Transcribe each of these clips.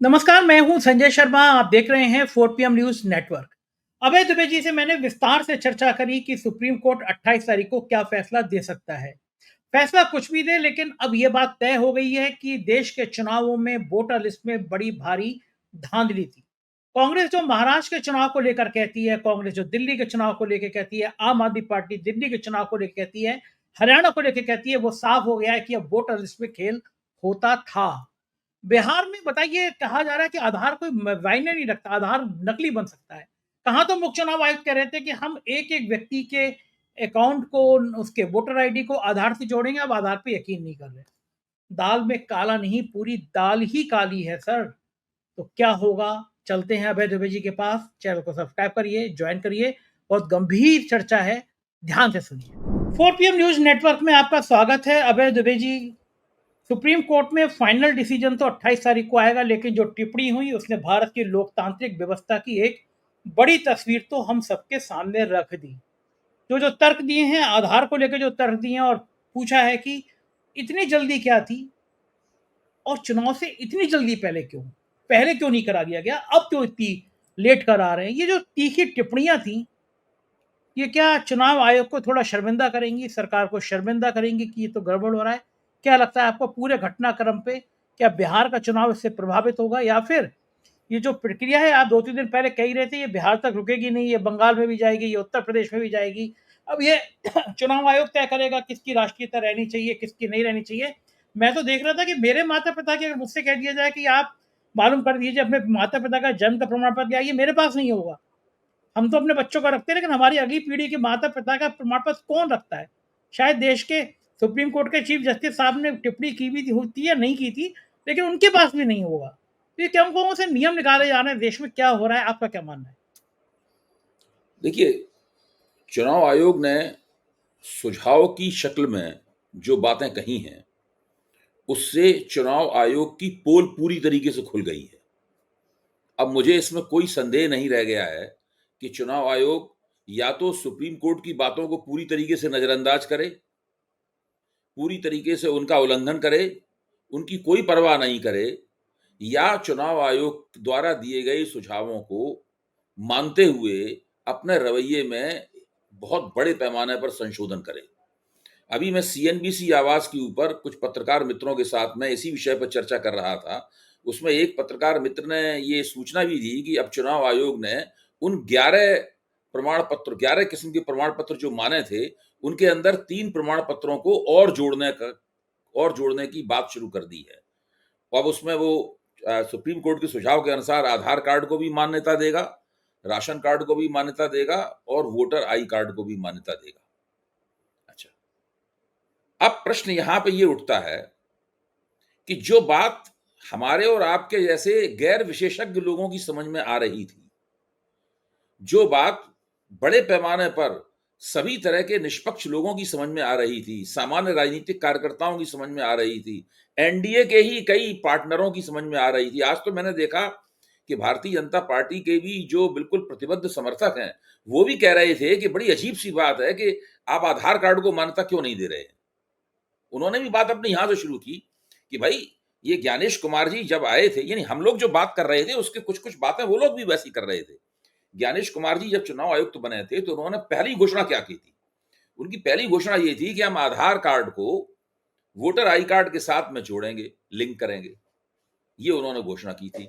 नमस्कार, मैं हूं संजय शर्मा। आप देख रहे हैं 4 पीएम न्यूज़ नेटवर्क। अभय दुबे जी से मैंने विस्तार से चर्चा करी कि सुप्रीम कोर्ट 28 तारीख को क्या फैसला दे सकता है। फैसला कुछ भी दे, लेकिन अब यह बात तय हो गई है कि देश के चुनावों में वोटर लिस्ट में बड़ी भारी धांधली थी। कांग्रेस जो महाराष्ट्र के चुनाव को लेकर कहती है, कांग्रेस जो दिल्ली के चुनाव को लेकर कहती है, आम आदमी पार्टी दिल्ली के चुनाव को लेकर कहती है, हरियाणा को लेकर कहती है, वो साफ हो गया है कि अब वोटर लिस्ट में खेल होता था। बिहार में बताइए, कहा जा रहा है कि आधार कोई मायने नहीं रखता, आधार नकली बन सकता है। कहाँ तो मुख्य चुनाव आयुक्त कह रहे थे कि हम एक-एक व्यक्ति के अकाउंट को, उसके वोटर आईडी को आधार से जोड़ेंगे, अब आधार पे यकीन नहीं कर रहे। दाल में काला नहीं, पूरी दाल ही काली है सर। तो क्या होगा? चलते हैं अभय दुबे जी के पास। चैनल को सब्सक्राइब करिए, जॉइन करिए। बहुत गंभीर चर्चा है, ध्यान से सुनिए। 4 पीएम न्यूज़ नेटवर्क में आपका स्वागत है। अभय दुबे जी, सुप्रीम कोर्ट में फाइनल डिसीजन तो 28 तारीख को आएगा, लेकिन जो टिप्पणी हुई उसने भारत की लोकतांत्रिक व्यवस्था की एक बड़ी तस्वीर तो हम सबके सामने रख दी। जो जो तर्क दिए हैं, आधार को लेकर जो तर्क दिए हैं, और पूछा है कि इतनी जल्दी क्या थी और चुनाव से इतनी जल्दी पहले क्यों नहीं करा दिया गया, अब क्यों इतनी लेट करा रहे हैं। ये जो तीखी टिप्पणियां थी, ये क्या चुनाव आयोग को थोड़ा शर्मिंदा करेंगी, सरकार को शर्मिंदा करेंगी कि ये तो गड़बड़ हो रहा है? क्या लगता है आपको पूरे घटनाक्रम पे? क्या बिहार का चुनाव इससे प्रभावित होगा, या फिर ये जो प्रक्रिया है, आप 2-3 दिन पहले कह ही रहे थे, ये बिहार तक रुकेगी नहीं, ये बंगाल में भी जाएगी, ये उत्तर प्रदेश में भी जाएगी। अब ये चुनाव आयोग तय करेगा किसकी राष्ट्रीयता रहनी चाहिए, किसकी नहीं रहनी चाहिए। मैं तो देख रहा था कि मेरे माता-पिता की अगर मुझसे कह दिया जाए कि आप मालूम कर दीजिए अपने माता-पिता का जन्म का प्रमाण पत्र, या ये मेरे पास नहीं होगा। हम तो अपने बच्चों का रखते हैं, लेकिन हमारी अगली पीढ़ी के माता-पिता का प्रमाण पत्र कौन रखता है? शायद देश के सुप्रीम कोर्ट के चीफ जस्टिस साहब ने टिप्पणी की भी होती या नहीं की थी, लेकिन उनके पास भी नहीं होगा। तो ये कौन-कौन से नियम निकाले जा रहे हैं, देश में क्या हो रहा है, आपका क्या मानना है? देखिए, चुनाव आयोग ने सुझाव की शक्ल में जो बातें कही हैं, उससे चुनाव आयोग की पोल पूरी तरीके से खुल गई है। अब मुझे इसमें कोई संदेह नहीं रह गया है कि चुनाव आयोग या तो सुप्रीम कोर्ट की बातों को पूरी तरीके से नज़रअंदाज करे, पूरी तरीके से उनका उल्लंघन करे, उनकी कोई परवाह नहीं करे, या चुनाव आयोग द्वारा दिए गए सुझावों को मानते हुए अपने रवैये में बहुत बड़े पैमाने पर संशोधन करे। अभी मैं सीएनबीसी आवाज़ के ऊपर कुछ पत्रकार मित्रों के साथ में इसी विषय पर चर्चा कर रहा था। उसमें एक पत्रकार मित्र ने ये सूचना भी दी कि अब चुनाव आयोग ने उन 11 किस्म के प्रमाण पत्र जो माने थे, उनके अंदर 3 प्रमाण पत्रों को और जोड़ने की बात शुरू कर दी है। अब उसमें वो सुप्रीम कोर्ट के सुझाव के अनुसार आधार कार्ड को भी मान्यता देगा, राशन कार्ड को भी मान्यता देगा और वोटर आई कार्ड को भी मान्यता देगा। अच्छा, अब प्रश्न यहां पे ये उठता है कि जो बात हमारे और आपके जैसे गैर विशेषज्ञ लोगों की समझ में आ रही थी, जो बात बड़े पैमाने पर सभी तरह के निष्पक्ष लोगों की समझ में आ रही थी, सामान्य राजनीतिक कार्यकर्ताओं की समझ में आ रही थी, एनडीए के ही कई पार्टनरों की समझ में आ रही थी। आज तो मैंने देखा कि भारतीय जनता पार्टी के भी जो बिल्कुल प्रतिबद्ध समर्थक हैं, वो भी कह रहे थे कि बड़ी अजीब सी बात है कि आप आधार कार्ड को मान्यता क्यों नहीं दे रहे हैं। उन्होंने भी बात अपनी यहां से शुरू की कि भाई, ये ज्ञानेश कुमार जी जब आए थे, यानी हम लोग जो बात कर रहे थे उसके कुछ कुछ बातें वो लोग भी वैसी कर रहे थे। ज्ञानेश कुमार जी जब चुनाव आयुक्त बने थे तो उन्होंने पहली घोषणा क्या की थी? उनकी पहली घोषणा ये थी कि हम आधार कार्ड को वोटर आई कार्ड के साथ में जोड़ेंगे, लिंक करेंगे। ये उन्होंने घोषणा की थी।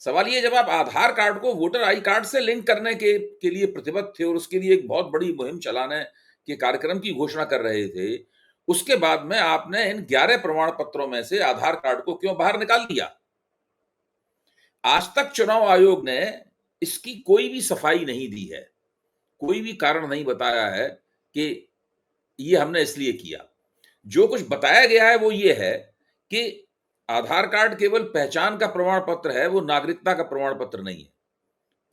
सवाल ये, जब आप आधार कार्ड को वोटर आई कार्ड से लिंक करने के लिए प्रतिबद्ध थे और उसके लिए एक बहुत बड़ी मुहिम चलाने के कार्यक्रम की घोषणा कर रहे थे, उसके बाद में आपने इन 11 प्रमाण पत्रों में से आधार कार्ड को क्यों बाहर निकाल दिया? आज तक चुनाव आयोग ने इसकी कोई भी सफाई नहीं दी है, कोई भी कारण नहीं बताया है कि ये हमने इसलिए किया। जो कुछ बताया गया है वो ये है कि आधार कार्ड केवल पहचान का प्रमाण पत्र है, वो नागरिकता का प्रमाण पत्र नहीं है।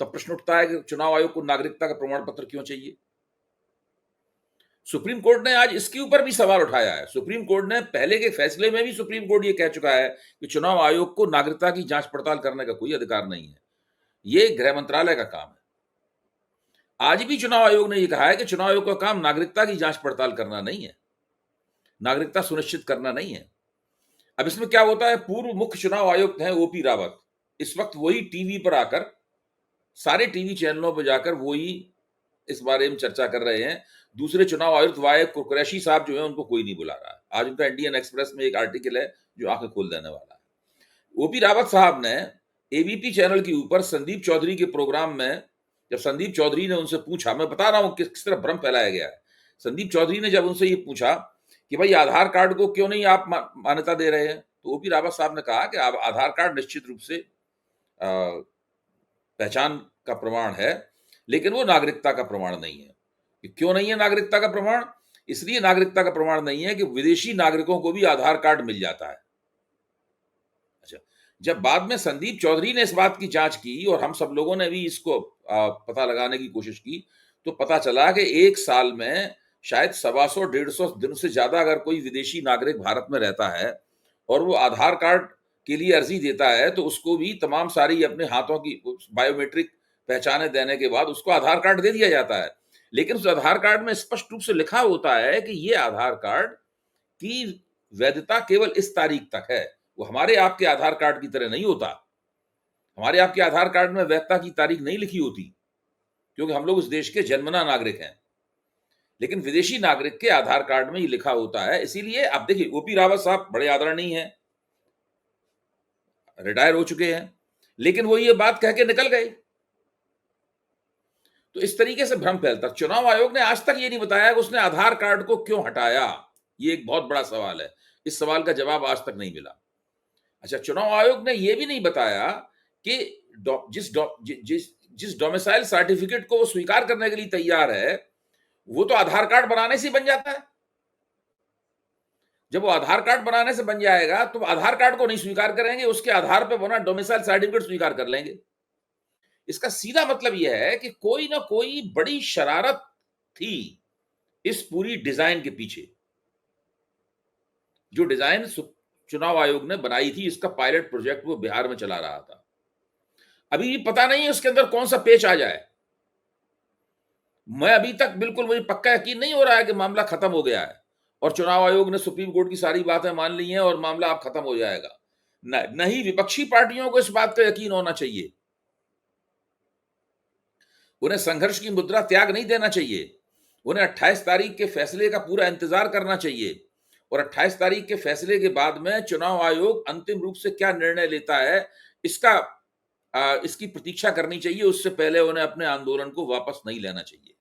तब प्रश्न उठता है कि चुनाव आयोग को नागरिकता का प्रमाण पत्र क्यों चाहिए? सुप्रीम कोर्ट ने आज इसके ऊपर भी सवाल उठाया है। सुप्रीम कोर्ट ने पहले के फैसले में भी सुप्रीम कोर्ट ये कह चुका है कि चुनाव आयोग को नागरिकता की जांच पड़ताल करने का कोई अधिकार नहीं है, ये गृह मंत्रालय का काम है। आज भी चुनाव आयोग ने यह कहा है कि चुनाव आयोग का काम नागरिकता की जांच पड़ताल करना नहीं है, नागरिकता सुनिश्चित करना नहीं है। अब इसमें क्या होता है, पूर्व मुख्य चुनाव आयुक्त हैं ओपी रावत, इस वक्त वही टीवी पर आकर, सारे टीवी चैनलों पर जाकर वही इस बारे में चर्चा कर रहे हैं। दूसरे चुनाव आयुक्त वाय कुरैशी साहब जो है उनको कोई नहीं बुला रहा है। आज उनका इंडियन एक्सप्रेस में एक आर्टिकल है जो आंखें खोल देने वाला है। ओपी रावत साहब ने एबीपी चैनल के ऊपर संदीप चौधरी के प्रोग्राम में, जब संदीप चौधरी ने उनसे पूछा, मैं बता रहा हूं किस तरह भ्रम फैलाया गया है। संदीप चौधरी ने जब उनसे ये पूछा कि भाई आधार कार्ड को क्यों नहीं आप मान्यता दे रहे हैं, तो ओपी रावत साहब ने कहा कि आधार कार्ड निश्चित रूप से पहचान का प्रमाण है, लेकिन वो नागरिकता का प्रमाण नहीं है। क्यों नहीं है नागरिकता का प्रमाण? इसलिए नागरिकता का प्रमाण नहीं है कि विदेशी नागरिकों को भी आधार कार्ड मिल जाता है। अच्छा, जब बाद में संदीप चौधरी ने इस बात की जांच की और हम सब लोगों ने भी इसको पता लगाने की कोशिश की, तो पता चला कि एक साल में शायद 125-150 दिन से ज्यादा अगर कोई विदेशी नागरिक भारत में रहता है और वो आधार कार्ड के लिए अर्जी देता है, तो उसको भी तमाम सारी अपने हाथों की बायोमेट्रिक पहचाने देने के बाद उसको आधार कार्ड दे दिया जाता है। लेकिन उस आधार कार्ड में स्पष्ट रूप से लिखा होता है कि ये आधार कार्ड की वैधता केवल इस तारीख तक है। वो हमारे आपके आधार कार्ड की तरह नहीं होता। हमारे आपके आधार कार्ड में वैधता की तारीख नहीं लिखी होती, क्योंकि हम लोग उस देश के जन्मना नागरिक हैं। लेकिन विदेशी नागरिक के आधार कार्ड में ये लिखा होता है। इसीलिए आप देखिए, ओपी रावत साहब बड़े आदरणीय हैं, रिटायर हो चुके हैं, लेकिन वो ये बात कह के निकल गए। तो इस तरीके से भ्रम फैलता। चुनाव आयोग ने आज तक ये नहीं बताया कि उसने आधार कार्ड को क्यों हटाया। ये एक बहुत बड़ा सवाल है। इस सवाल का जवाब आज तक नहीं मिला। अच्छा, चुनाव आयोग ने यह भी नहीं बताया कि जिस डोमिसाइल सर्टिफिकेट को वो स्वीकार करने के लिए तैयार है, वो तो आधार कार्ड बनाने से बन जाता है। जब वो आधार कार्ड बनाने से बन जाएगा तो आधार कार्ड को नहीं स्वीकार करेंगे, उसके आधार पर बना डोमिसाइल सर्टिफिकेट स्वीकार कर लेंगे। इसका सीधा मतलब यह है कि कोई ना कोई बड़ी शरारत थी इस पूरी डिजाइन के पीछे। जो डिजाइन चुनाव आयोग ने बनाई थी, इसका पायलट प्रोजेक्ट वो बिहार में चला रहा था। अभी भी पता नहीं है उसके अंदर कौन सा पेच आ जाए। मैं अभी तक बिल्कुल मुझे पक्का यकीन नहीं हो रहा है कि मामला खत्म हो गया है और चुनाव आयोग ने सुप्रीम कोर्ट की सारी बातें मान ली हैं और मामला अब खत्म हो जाएगा। नहीं, विपक्षी पार्टियों को इस बात का यकीन होना चाहिए। उन्हें संघर्ष की मुद्रा त्याग नहीं देना चाहिए। उन्हें 28 तारीख के फैसले का पूरा इंतजार करना चाहिए और 28 तारीख के फैसले के बाद में चुनाव आयोग अंतिम रूप से क्या निर्णय लेता है, इसकी प्रतीक्षा करनी चाहिए। उससे पहले उन्हें अपने आंदोलन को वापस नहीं लेना चाहिए।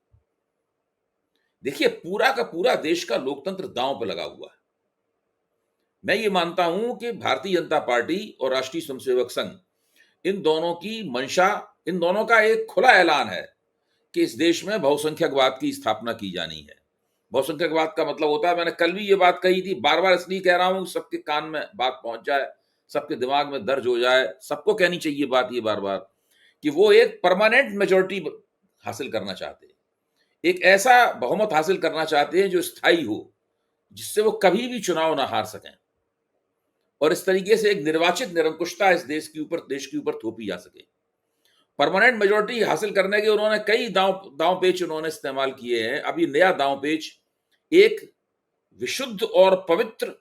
देखिए, पूरा का पूरा देश का लोकतंत्र दांव पर लगा हुआ है। मैं ये मानता हूं कि भारतीय जनता पार्टी और राष्ट्रीय स्वयंसेवक संघ, इन दोनों की मंशा, इन दोनों का एक खुला ऐलान है कि इस देश में बहुसंख्यकवाद की स्थापना की जानी है। बहुसंख्यकवाद का मतलब होता है, मैंने कल भी ये बात कही थी, बार बार इसलिए कह रहा हूं सबके कान में बात पहुंच जाए, सबके दिमाग में दर्ज हो जाए, सबको कहनी चाहिए बात ये बार बार, कि वो एक परमानेंट मेजोरिटी हासिल करना चाहते हैं, एक ऐसा बहुमत हासिल करना चाहते हैं जो स्थायी हो, जिससे वो कभी भी चुनाव ना हार सकें और इस तरीके से एक निर्वाचित निरंकुशता इस देश के ऊपर थोपी जा सके। परमानेंट मेजोरिटी हासिल करने के उन्होंने कई दांव पेच उन्होंने इस्तेमाल किए हैं। अब ये नया दांव पेच एक विशुद्ध और पवित्र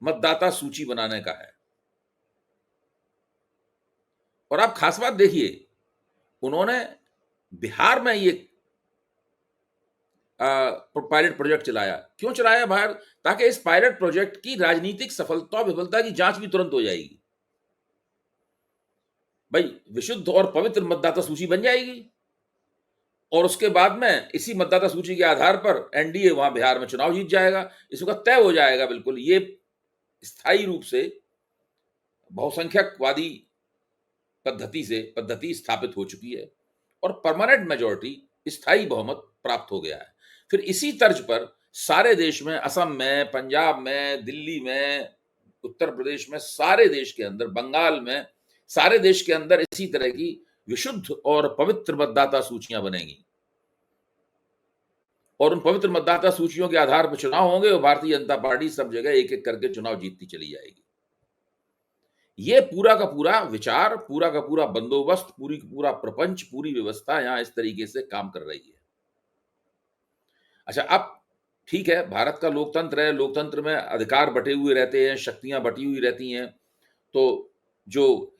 मतदाता सूची बनाने का है। और आप खास बात देखिए, उन्होंने बिहार में ये पायलट प्रोजेक्ट चलाया। क्यों चलाया बाहर? ताकि इस पायलट प्रोजेक्ट की राजनीतिक सफलता विफलता की जांच भी तुरंत हो जाएगी। भाई, विशुद्ध और पवित्र मतदाता सूची बन जाएगी और उसके बाद में इसी मतदाता सूची के आधार पर एनडीए वहां बिहार में चुनाव जीत जाएगा। इसका तय हो जाएगा बिल्कुल। ये स्थायी रूप से बहुसंख्यकवादी पद्धति स्थापित हो चुकी है और परमानेंट मेजोरिटी, स्थायी बहुमत प्राप्त हो गया है। फिर इसी तर्ज पर सारे देश में, असम में, पंजाब में, दिल्ली में, उत्तर प्रदेश में, सारे देश के अंदर, बंगाल में, सारे देश के अंदर इसी तरह की विशुद्ध और पवित्र मतदाता सूचियां बनेंगी और उन पवित्र मतदाता सूचियों के आधार पर चुनाव होंगे और भारतीय जनता पार्टी सब जगह एक एक करके चुनाव जीतती चली जाएगी। ये पूरा का पूरा विचार, पूरा का पूरा बंदोबस्त, पूरा प्रपंच, पूरी व्यवस्था यहां इस तरीके से काम कर रही है। अच्छा, अब ठीक है, भारत का लोकतंत्र है, लोकतंत्र में अधिकार बटे हुए रहते हैं, शक्तियां बटी हुई रहती हैं। तो जो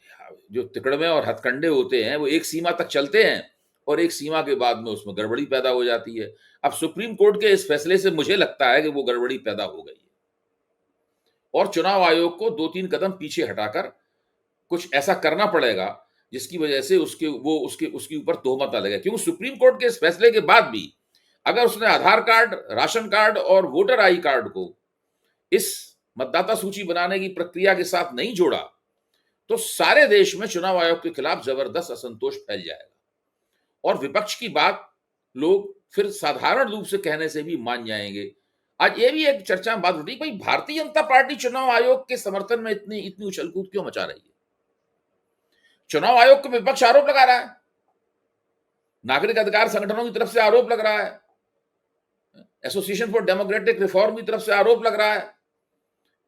जो तिकड़मे और हथकंडे होते हैं वो एक सीमा तक चलते हैं और एक सीमा के बाद में उसमें गड़बड़ी पैदा हो जाती है। अब सुप्रीम कोर्ट के इस फैसले से मुझे लगता है कि वो गड़बड़ी पैदा हो गई है और चुनाव आयोग को 2-3 कदम पीछे हटाकर कुछ ऐसा करना पड़ेगा जिसकी वजह से उसके ऊपर तोहमत ना लगे, क्योंकि सुप्रीम कोर्ट के इस फैसले के बाद भी अगर उसने आधार कार्ड, राशन कार्ड और वोटर आई कार्ड को इस मतदाता सूची बनाने की प्रक्रिया के साथ नहीं जोड़ा तो सारे देश में चुनाव आयोग के खिलाफ जबरदस्त असंतोष फैल जाएगा और विपक्ष की बात लोग फिर साधारण रूप से कहने से भी मान जाएंगे। आज ये भी एक चर्चा में बात उठी, भाई भारतीय जनता पार्टी चुनाव आयोग के समर्थन में इतनी इतनी उछल कूद क्यों मचा रही है? चुनाव आयोग को विपक्ष आरोप लगा रहा है, नागरिक अधिकार संगठनों की तरफ से आरोप लग रहा है, एसोसिएशन फॉर डेमोक्रेटिक रिफॉर्म की तरफ से आरोप लग रहा है,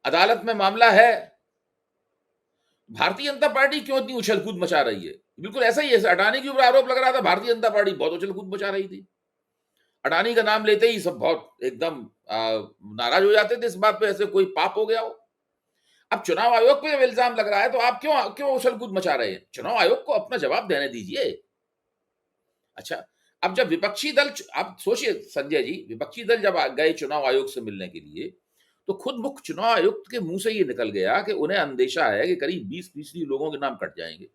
अदालत में मामला है। भारतीय जनता पार्टी क्यों इतनी उछल कूद मचा रही है? बिल्कुल ऐसा ही है, अडानी के ऊपर आरोप लग रहा था, भारतीय जनता पार्टी बहुत उछल कूद मचा रही थी। अडानी का नाम लेते ही सब बहुत एकदम नाराज हो जाते थे इस बात पे, ऐसे कोई पाप हो गया हो। अब चुनाव आयोग पे जब इल्जाम लग रहा है तो आप क्यों क्यों उछल कूद मचा रहे हैं? चुनाव आयोग को अपना जवाब देने दीजिए। अच्छा, अब जब विपक्षी दल, आप सोचिए संजय जी, विपक्षी दल जब गए चुनाव आयोग से मिलने के लिए तो खुद मुख्य चुनाव आयुक्त के मुंह से ये निकल गया कि उन्हें अंदेशा है कि करीब 20% लोगों के नाम कट जाएंगे।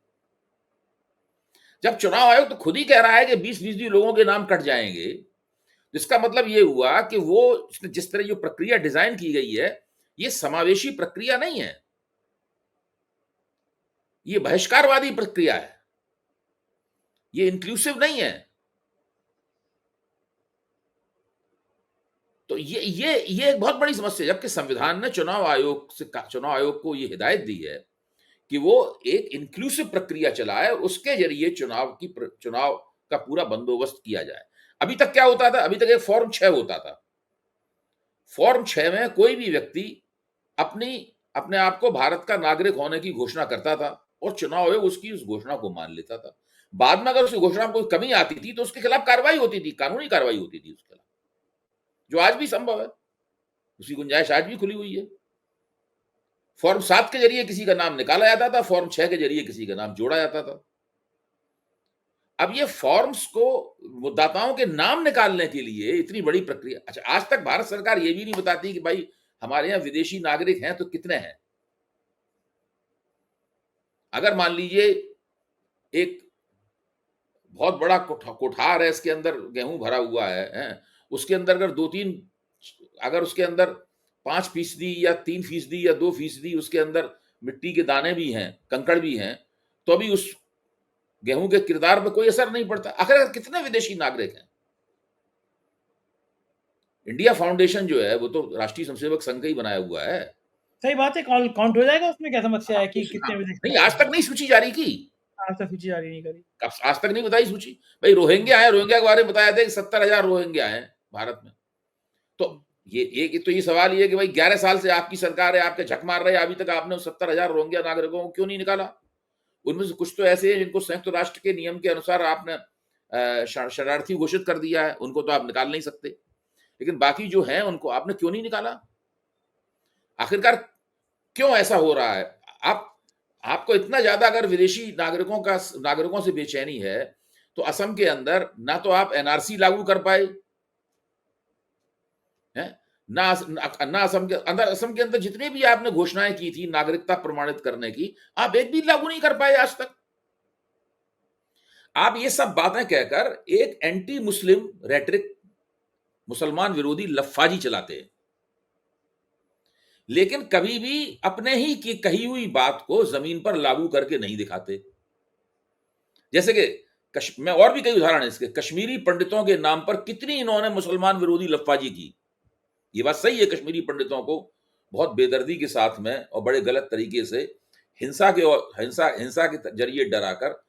जब चुनाव आयोग तो खुद ही कह रहा है कि 20% लोगों के नाम कट जाएंगे, इसका मतलब ये हुआ कि वो जिस तरह जो प्रक्रिया डिजाइन की गई है ये समावेशी प्रक्रिया नहीं है, ये बहिष्कारवादी प्रक्रिया है, ये इंक्लूसिव नहीं है। तो ये एक बहुत बड़ी समस्या है, जबकि संविधान ने चुनाव आयोग को ये हिदायत दी है कि वो एक इंक्लूसिव प्रक्रिया चलाए और उसके जरिए चुनाव का पूरा बंदोबस्त किया जाए। अभी तक क्या होता था? अभी तक एक फॉर्म 6 होता था। फॉर्म 6 में कोई भी व्यक्ति अपने आप को भारत का नागरिक होने की घोषणा करता था और चुनाव आयोग उसकी उस घोषणा को मान लेता था। बाद में अगर उसकी घोषणा में कोई कमी आती थी तो उसके खिलाफ कार्रवाई होती थी, कानूनी कार्रवाई होती थी उसके खिलाफ, जो आज भी संभव है, उसकी गुंजाइश आज भी खुली हुई है। फॉर्म 7 के जरिए किसी का नाम निकाला जाता था, फॉर्म 6 के जरिए किसी का नाम जोड़ा जाता था। अब ये फॉर्म्स को मतदाताओं के नाम निकालने के लिए इतनी बड़ी प्रक्रिया। अच्छा, आज तक भारत सरकार ये भी नहीं बताती कि भाई हमारे यहां विदेशी नागरिक हैं तो कितने हैं। अगर मान लीजिए एक बहुत बड़ा कोठार है, इसके अंदर गेहूं भरा हुआ है, उसके अंदर अगर 2-3, अगर उसके अंदर 5% या 3% या 2% उसके अंदर मिट्टी के दाने भी हैं, कंकड़ भी हैं, तो अभी उस गेहूं के किरदार पर कोई असर नहीं पड़ता। आखिर कितने विदेशी नागरिक हैं? इंडिया फाउंडेशन जो है वो तो राष्ट्रीय स्वयंसेवक संघ का ही बनाया हुआ है। सही बात है, काउंट हो जाएगा, उसमें क्या समस्या है कि कितने नहीं, आज तक नहीं सूची जारी की, आज तक सूची जारी नहीं करी, आज तक नहीं बताई सूची। भाई रोहिंग्या आए, रोहिंग्या के बारे में बताया था कि 70,000 रोहिंग्या हैं भारत में। तो ये सवाल ये कि भाई 11 साल से आपकी सरकार है, आपके झक मार रहे हैं, अभी तक आपने 70,000 रोहिंग्या नागरिकों को क्यों नहीं निकाला? उनमें से कुछ तो ऐसे हैं जिनको संयुक्त राष्ट्र के नियम के अनुसार आपने शरणार्थी घोषित कर दिया है, उनको तो आप निकाल नहीं सकते, लेकिन बाकी जो हैं उनको आपने क्यों नहीं निकाला? आखिरकार क्यों ऐसा हो रहा है? आपको इतना ज्यादा अगर विदेशी नागरिकों से बेचैनी है तो असम के अंदर ना तो आप एनआरसी लागू कर पाए हैं, ना असम के अंदर जितने भी आपने घोषणाएं की थी नागरिकता प्रमाणित करने की, आप एक भी लागू नहीं कर पाए आज तक। आप ये सब बातें कहकर एक एंटी मुस्लिम रेटरिक, मुसलमान विरोधी लफ्फाजी चलाते हैं, लेकिन कभी भी अपने ही की कही हुई बात को जमीन पर लागू करके नहीं दिखाते। जैसे कि में और भी कई उदाहरण है इसके, कश्मीरी पंडितों के नाम पर कितनी इन्होंने मुसलमान विरोधी लफ्फाजी की। ये बात सही है, कश्मीरी पंडितों को बहुत बेदर्दी के साथ में और बड़े गलत तरीके से हिंसा के जरिए डराकर,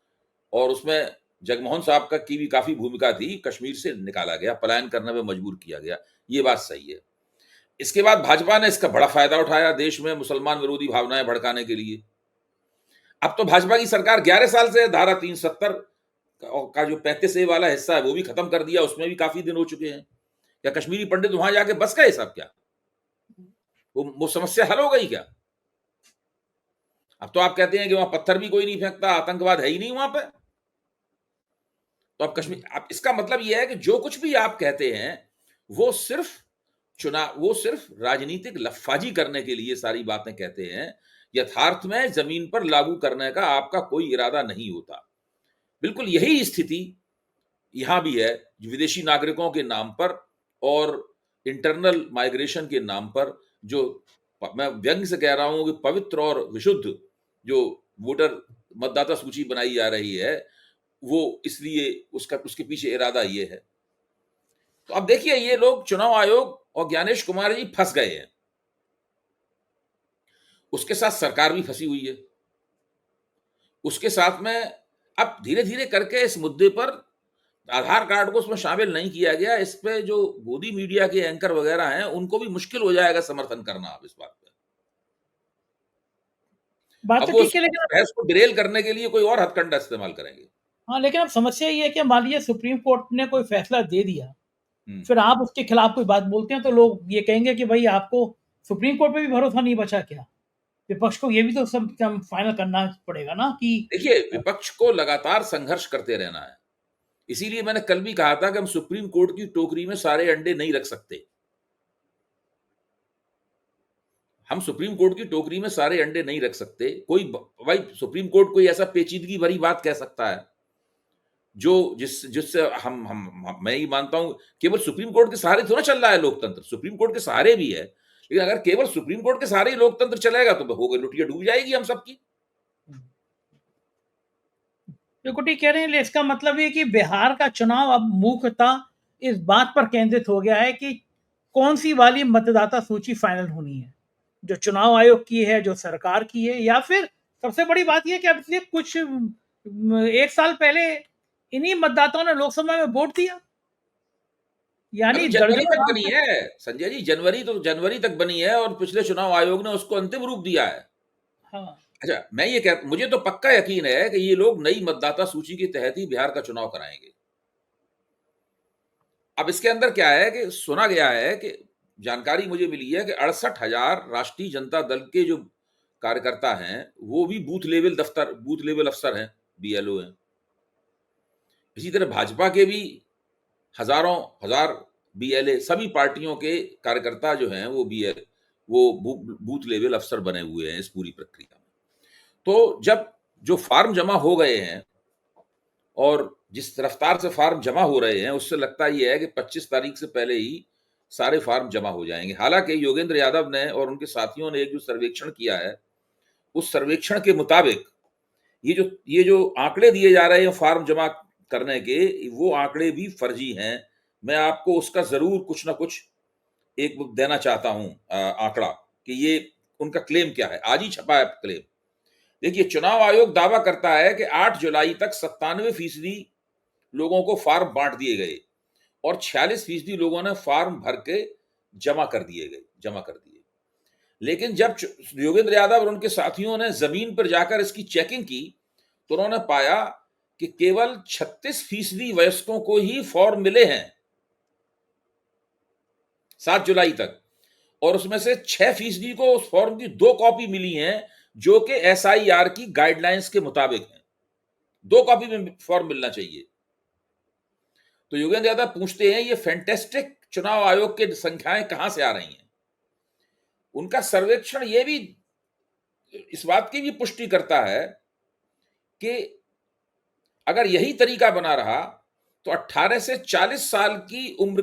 और उसमें जगमोहन साहब की भी काफी भूमिका थी, कश्मीर से निकाला गया, पलायन करने में मजबूर किया गया। ये बात सही है। इसके बाद भाजपा ने इसका बड़ा फायदा उठाया देश में मुसलमान विरोधी भावनाएं भड़काने के लिए। अब तो भाजपा की सरकार 11 साल से धारा 370 का जो 35A वाला हिस्सा है वो भी खत्म कर दिया, उसमें भी काफी दिन हो चुके हैं। क्या कश्मीरी पंडित वहां जाके बस गए सब? क्या वो समस्या हल हो गई क्या? अब तो आप कहते हैं कि वहां पत्थर भी कोई नहीं फेंकता, आतंकवाद है ही नहीं वहां पे। तो अब कश्मीर, अब इसका मतलब यह है कि जो कुछ भी आप कहते हैं वो सिर्फ राजनीतिक लफाजी करने के लिए सारी बातें कहते हैं। यथार्थ में जमीन पर लागू करने का आपका कोई इरादा नहीं होता। बिल्कुल यही स्थिति यहां भी है, विदेशी नागरिकों के नाम पर और इंटरनल माइग्रेशन के नाम पर, जो मैं व्यंग से कह रहा हूं कि पवित्र और विशुद्ध जो वोटर मतदाता सूची बनाई जा रही है, वो इसलिए उसके पीछे इरादा ये है। तो अब देखिए, ये लोग, चुनाव आयोग और ज्ञानेश कुमार जी फंस गए हैं, उसके साथ सरकार भी फंसी हुई है, उसके साथ में अब धीरे धीरे करके इस मुद्दे पर आधार कार्ड को उसमें शामिल नहीं किया गया, इस पे जो गोदी मीडिया के एंकर वगैरह हैं उनको भी मुश्किल हो जाएगा समर्थन करना अब इस बात पे। बात अब तो वो ठीक है, लेकिन बहस को डिरेल करने के लिए कोई और हथकंडा इस्तेमाल करेंगे। हाँ, लेकिन अब समस्या ये है कि मान लीजिए सुप्रीम कोर्ट ने कोई फैसला दे दिया, हम्म। फिर आप उसके खिलाफ कोई बात बोलते हैं तो लोग ये कहेंगे कि भाई आपको सुप्रीम कोर्ट पे भी भरोसा नहीं बचा क्या? विपक्ष को ये भी तो सब फाइनल करना पड़ेगा ना कि देखिए, विपक्ष को लगातार संघर्ष करते रहना है। इसीलिए मैंने कल भी कहा था कि हम सुप्रीम कोर्ट की टोकरी में सारे अंडे नहीं रख सकते। हम सुप्रीम कोर्ट की टोकरी में सारे अंडे नहीं रख सकते। कोई भाई सुप्रीम कोर्ट कोई ऐसा पेचीदगी भरी बात कह सकता है जो जिससे मैं ही मानता हूं, केवल सुप्रीम कोर्ट के सहारे थोड़ा चल रहा है लोकतंत्र, सुप्रीम कोर्ट के सहारे भी है, लेकिन अगर केवल सुप्रीम कोर्ट के सहारे ही लोकतंत्र चलेगा तो होगा लुटिया डूब जाएगी हम सबकी। त्रिकुटी कह रहे हैं, इसका मतलब ये कि बिहार का चुनाव अब मुख्यतः इस बात पर केंद्रित हो गया है कि कौन सी वाली मतदाता सूची फाइनल होनी है, जो चुनाव आयोग की है, जो सरकार की है, या फिर सबसे बड़ी बात यह कि अब से कुछ एक साल पहले इन्हीं मतदाताओं ने लोकसभा में वोट दिया, अभी यानी जनवरी दर्जनों तक लाख बनी तक। है संजय जी, जनवरी तक बनी है और पिछले चुनाव आयोग ने उसको अंतिम रूप दिया है। हाँ, अच्छा, मैं ये मुझे तो पक्का यकीन है कि ये लोग नई मतदाता सूची के तहत ही बिहार का चुनाव कराएंगे। अब इसके अंदर क्या है कि सुना गया है कि जानकारी मुझे मिली है कि 68,000 राष्ट्रीय जनता दल के जो कार्यकर्ता हैं वो भी बूथ लेवल अफसर हैं, बीएलओ हैं। इसी तरह भाजपा के भी हजारों हजार बीएलए, सभी पार्टियों के कार्यकर्ता जो हैं वो बूथ लेवल अफसर बने हुए हैं इस पूरी प्रक्रिया में। तो जब जो फार्म जमा हो गए हैं और जिस रफ्तार से फार्म जमा हो रहे हैं, उससे लगता ये है कि 25 तारीख से पहले ही सारे फार्म जमा हो जाएंगे। हालांकि योगेंद्र यादव ने और उनके साथियों ने एक जो सर्वेक्षण किया है, उस सर्वेक्षण के मुताबिक ये जो आंकड़े दिए जा रहे हैं फार्म जमा करने के, वो आंकड़े भी फर्जी हैं। मैं आपको उसका जरूर कुछ ना कुछ एक देना चाहता हूं आंकड़ा, कि ये उनका क्लेम क्या है। आज ही छपा है क्लेम। देखिए, चुनाव आयोग दावा करता है कि 8 जुलाई तक 97% लोगों को फार्म बांट दिए गए और 46% लोगों ने फार्म भर के जमा कर दिए। लेकिन जब योगेंद्र यादव और उनके साथियों ने जमीन पर जाकर इसकी चेकिंग की तो उन्होंने पाया कि केवल 36% वयस्कों को ही फॉर्म मिले हैं 7 जुलाई तक, और उसमें से 6% को उस फॉर्म की 2 कॉपी मिली हैं, जो कि एसआईआर की गाइडलाइंस के मुताबिक है। 2 कॉपी में फॉर्म मिलना चाहिए। तो योगेंद्र यादव पूछते हैं, ये फैंटेस्टिक चुनाव आयोग की संख्याएं कहां से आ रही हैं? उनका सर्वेक्षण ये भी इस बात की भी पुष्टि करता है कि अगर यही तरीका बना रहा तो 18 से 40 साल की उम्र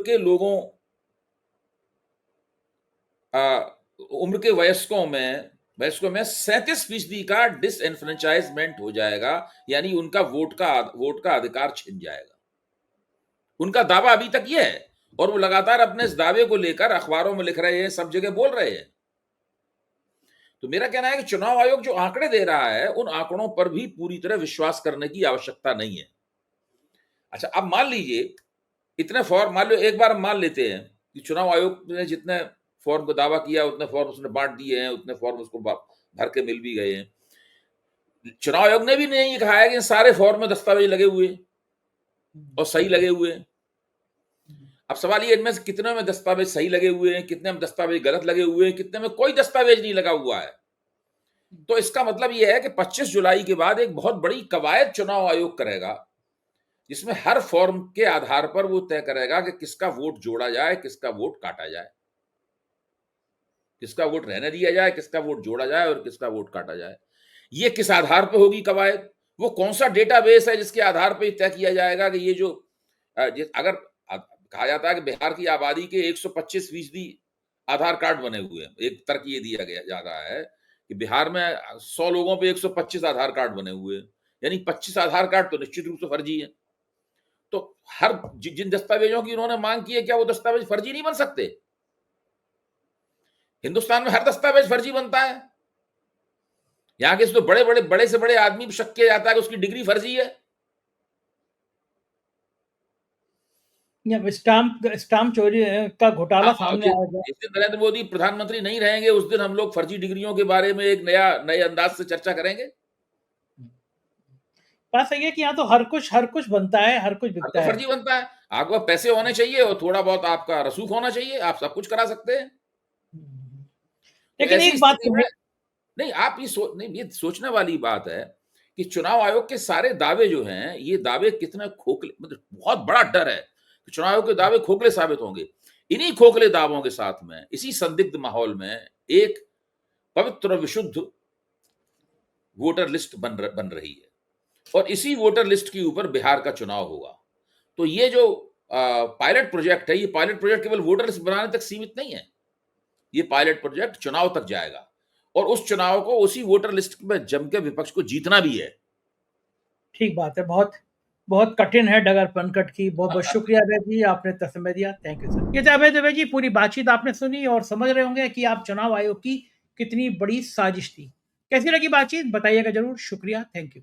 के वयस्कों में 37% का डिसएनफ्रेंचाइजमेंट हो जाएगा, यानी उनका वोट का अधिकार छिन जाएगा। उनका दावा अभी तक यह है और वो लगातार अपने इस दावे को लेकर अखबारों में लिख रहे हैं, सब जगह बोल रहे हैं। तो मेरा कहना है कि चुनाव आयोग जो आंकड़े दे रहा है, उन आंकड़ों पर भी पूरी तरह विश्वास करने की आवश्यकता नहीं है। अच्छा, अब मान लीजिए इतने फॉर्म, मान लो एक बार हम मान लेते हैं कि चुनाव आयोग ने जितने फॉर्म का दावा किया उतने फॉर्म उसने बांट दिए हैं, उतने फॉर्म उसको भर के मिल भी गए हैं। चुनाव आयोग ने भी नहीं कहा है कि सारे फॉर्म में दस्तावेज लगे हुए और सही लगे हुए हैं। अब सवाल ये, इनमें से कितने में दस्तावेज सही लगे हुए हैं, कितने में दस्तावेज गलत लगे हुए हैं, कितने में कोई दस्तावेज नहीं लगा हुआ है। तो इसका मतलब ये है कि 25 जुलाई के बाद एक बहुत बड़ी कवायद चुनाव आयोग करेगा, जिसमें हर फॉर्म के आधार पर वो तय करेगा कि किसका वोट जोड़ा जाए, किसका वोट काटा जाए, किसका वोट रहने दिया जाए, किसका वोट जोड़ा जाए और किसका वोट काटा जाए। ये किस आधार पर होगी कवायद? वो कौन सा डेटाबेस है जिसके आधार पर तय किया जाएगा कि ये जो अगर कहा जाता है कि बिहार की आबादी के 125% आधार कार्ड बने हुए हैं। एक तर्क ये दिया गया जा रहा है कि बिहार में 100 लोगों पे 125 आधार कार्ड बने हुए हैं, यानी 25 आधार कार्ड तो निश्चित रूप से फर्जी है। तो हर जिन दस्तावेजों की उन्होंने मांग की है, क्या वो दस्तावेज फर्जी नहीं बन सकते? हिंदुस्तान में हर दस्तावेज फर्जी बनता है। यहाँ के तो बड़े से बड़े आदमी भी शक किया जाता है कि उसकी डिग्री फर्जी है। स्टाम्प चोरी का घोटाला सामने आ गया। जिस दिन नरेंद्र मोदी प्रधानमंत्री नहीं रहेंगे, उस दिन हम लोग फर्जी डिग्रियों के बारे में एक नए अंदाज से चर्चा करेंगे। बात सही है कि यहाँ तो हर कुछ बनता है, हर कुछ बिकता तो है। फर्जी बनता है। आपके पास पैसे होने चाहिए और थोड़ा बहुत आपका रसूख होना चाहिए, आप सब कुछ करा सकते हैं। तो लेकिन ऐसी एक बात स्थिति में नहीं, आप ये सोचने वाली बात है कि चुनाव आयोग के सारे दावे जो हैं, ये दावे कितने खोखले, मतलब बहुत बड़ा डर है कि चुनाव आयोग के दावे खोखले साबित होंगे। इन्हीं खोखले दावों के साथ में, इसी संदिग्ध माहौल में एक पवित्र और विशुद्ध वोटर लिस्ट बन रही है और इसी वोटर लिस्ट के ऊपर बिहार का चुनाव होगा। तो ये जो पायलट प्रोजेक्ट है, ये पायलट प्रोजेक्ट केवल वोटर लिस्ट बनाने तक सीमित नहीं है। ये पायलट प्रोजेक्ट चुनाव तक जाएगा और उस चुनाव को उसी वोटर लिस्ट में जम के विपक्ष को जीतना भी है। ठीक बात है। बहुत बहुत कठिन है डगर पनकट की। बहुत बहुत शुक्रिया अभय जी, आपने इतना समय दिया। Thank you sir. ये थे अभय दुबे जी। पूरी बातचीत आपने सुनी और समझ रहे होंगे कि आप चुनाव आयोग की कितनी बड़ी साजिश थी। कैसी लगी बातचीत बताइएगा जरूर। शुक्रिया। Thank you.